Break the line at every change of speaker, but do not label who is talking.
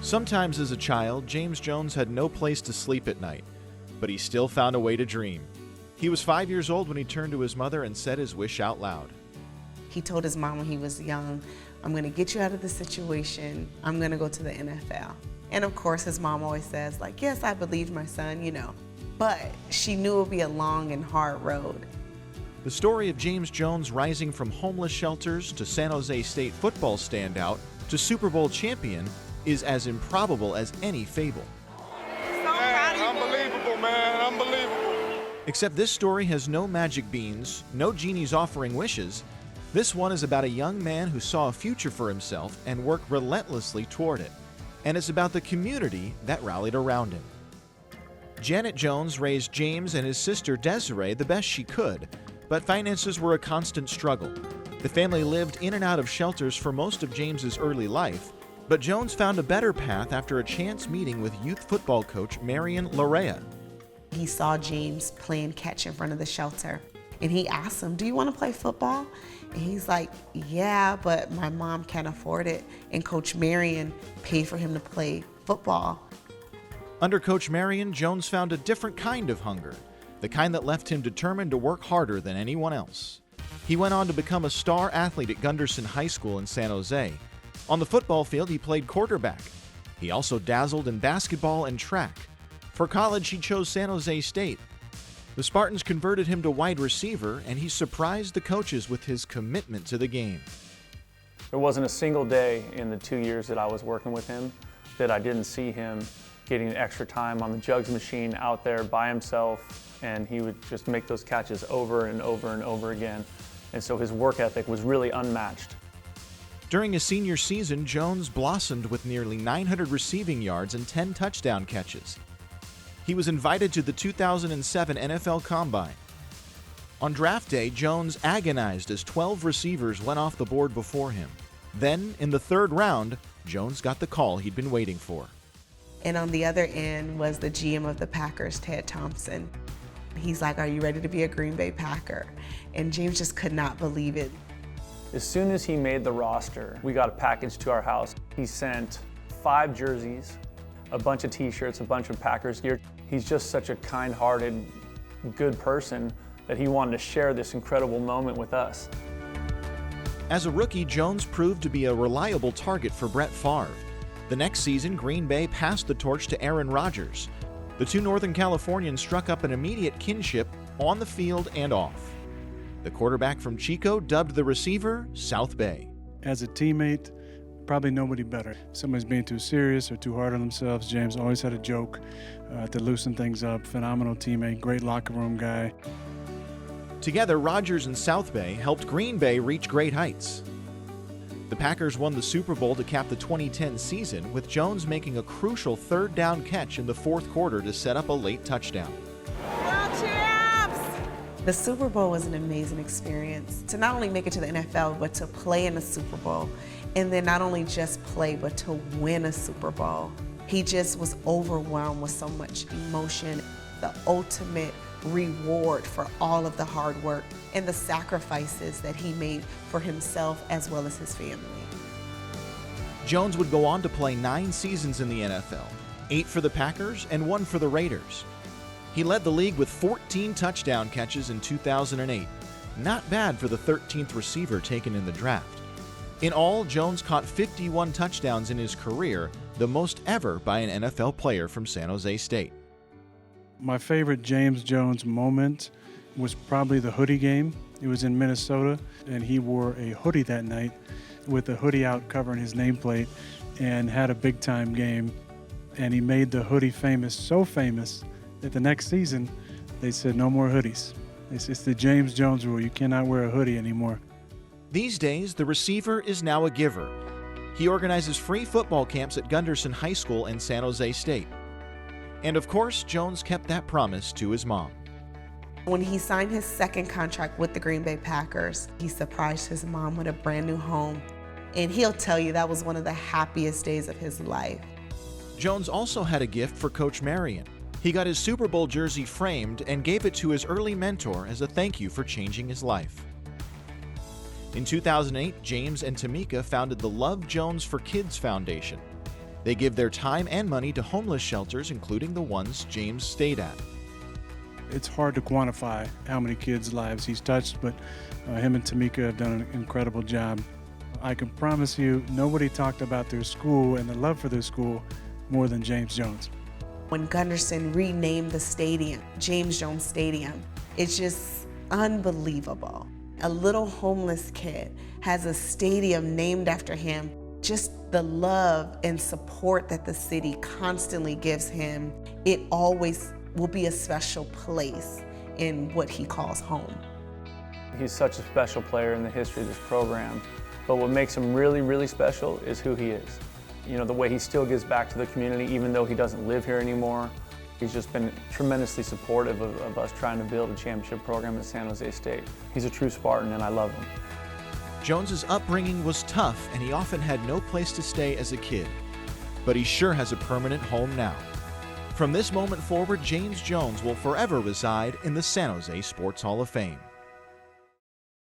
Sometimes as a child, James Jones had no place to sleep at night, but he still found a way to dream. He was 5 years old when he turned to his mother and said his wish out loud.
He told his mom when he was young, "I'm going to get you out of this situation. I'm going to go to the NFL." And of course, his mom always says, like, "Yes, I believed my son, But she knew it would be a long and hard road.
The story of James Jones rising from homeless shelters to San Jose State football standout to Super Bowl champion is as improbable as any fable.
Unbelievable, man, unbelievable.
Except this story has no magic beans, no genies offering wishes. This one is about a young man who saw a future for himself and worked relentlessly toward it. And it's about the community that rallied around him. Janet Jones raised James and his sister Desiree the best she could, but finances were a constant struggle. The family lived in and out of shelters for most of James's early life, but Jones found a better path after a chance meeting with youth football coach Marion Larea.
He saw James playing catch in front of the shelter, and he asked him, "Do you want to play football?" And he's like, "Yeah, but my mom can't afford it." And Coach Marion paid for him to play football.
Under Coach Marion, Jones found a different kind of hunger, the kind that left him determined to work harder than anyone else. He went on to become a star athlete at Gunderson High School in San Jose. On the football field, he played quarterback. He also dazzled in basketball and track. For college, he chose San Jose State. The Spartans converted him to wide receiver, and he surprised the coaches with his commitment to the game.
There wasn't a single day in the 2 years that I was working with him that I didn't see him getting extra time on the jugs machine out there by himself, and he would just make those catches over and over and over again. And so his work ethic was really unmatched.
During his senior season, Jones blossomed with nearly 900 receiving yards and 10 touchdown catches. He was invited to the 2007 NFL Combine. On draft day, Jones agonized as 12 receivers went off the board before him. Then, in the third round, Jones got the call he'd been waiting for.
And on the other end was the GM of the Packers, Ted Thompson. He's like, "Are you ready to be a Green Bay Packer?" And James just could not believe it.
As soon as he made the roster, we got a package to our house. He sent 5 jerseys, a bunch of t-shirts, a bunch of Packers gear. He's just such a kind-hearted, good person that he wanted to share this incredible moment with us.
As a rookie, Jones proved to be a reliable target for Brett Favre. The next season, Green Bay passed the torch to Aaron Rodgers. The two Northern Californians struck up an immediate kinship on the field and off. The quarterback from Chico dubbed the receiver South Bay.
As a teammate, probably nobody better. If somebody's being too serious or too hard on themselves, James always had a joke to loosen things up. Phenomenal teammate, great locker room guy.
Together, Rodgers and South Bay helped Green Bay reach great heights. The Packers won the Super Bowl to cap the 2010 season, with Jones making a crucial third down catch in the fourth quarter to set up a late touchdown.
The Super Bowl was an amazing experience. To not only make it to the NFL, but to play in the Super Bowl. And then not only just play, but to win a Super Bowl. He just was overwhelmed with so much emotion. The ultimate reward for all of the hard work and the sacrifices that he made for himself as well as his family.
Jones would go on to play 9 seasons in the NFL, 8 for the Packers and 1 for the Raiders. He led the league with 14 touchdown catches in 2008. Not bad for the 13th receiver taken in the draft. In all, Jones caught 51 touchdowns in his career, the most ever by an NFL player from San Jose State.
My favorite James Jones moment was probably the hoodie game. It was in Minnesota, and he wore a hoodie that night with the hoodie out covering his nameplate and had a big-time game. And he made the hoodie famous, so famous that the next season they said no more hoodies. It's the James Jones rule. You cannot wear a hoodie anymore.
These days, the receiver is now a giver. He organizes free football camps at Gunderson High School and San Jose State. And of course, Jones kept that promise to his mom.
When he signed his second contract with the Green Bay Packers, he surprised his mom with a brand new home. And he'll tell you that was one of the happiest days of his life.
Jones also had a gift for Coach Marion. He got his Super Bowl jersey framed and gave it to his early mentor as a thank you for changing his life. In 2008, James and Tamika founded the Love Jones for Kids Foundation. They give their time and money to homeless shelters, including the ones James stayed at.
It's hard to quantify how many kids' lives he's touched, but him and Tamika have done an incredible job. I can promise you, nobody talked about their school and the love for their school more than James Jones.
When Gunderson renamed the stadium, James Jones Stadium, it's just unbelievable. A little homeless kid has a stadium named after him. Just the love and support that the city constantly gives him, it always will be a special place in what he calls home.
He's such a special player in the history of this program, but what makes him really, really special is who he is. You know, the way he still gives back to the community, even though he doesn't live here anymore. He's just been tremendously supportive of us trying to build a championship program at San Jose State. He's a true Spartan, and I love him.
Jones's upbringing was tough, and he often had no place to stay as a kid. But he sure has a permanent home now. From this moment forward, James Jones will forever reside in the San Jose Sports Hall of Fame.